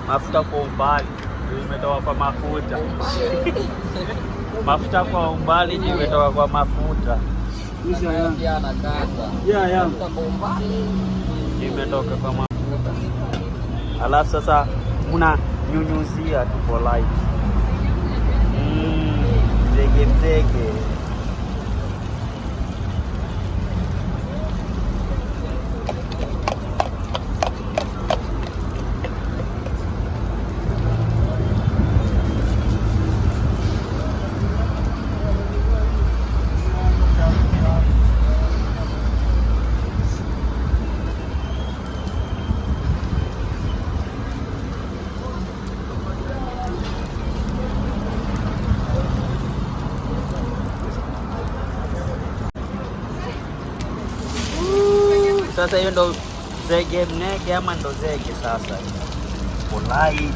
Mafuta kwa umbali imetoka kwa mafuta. Mafuta kwa umbali imetoka kwa mafuta. Imetoka kwa mafuta. Alafu sasa mnanyunyuzia tu polite. Mtege. Sasa hiyo ndo zege mnege ama ndo zege sasa polite.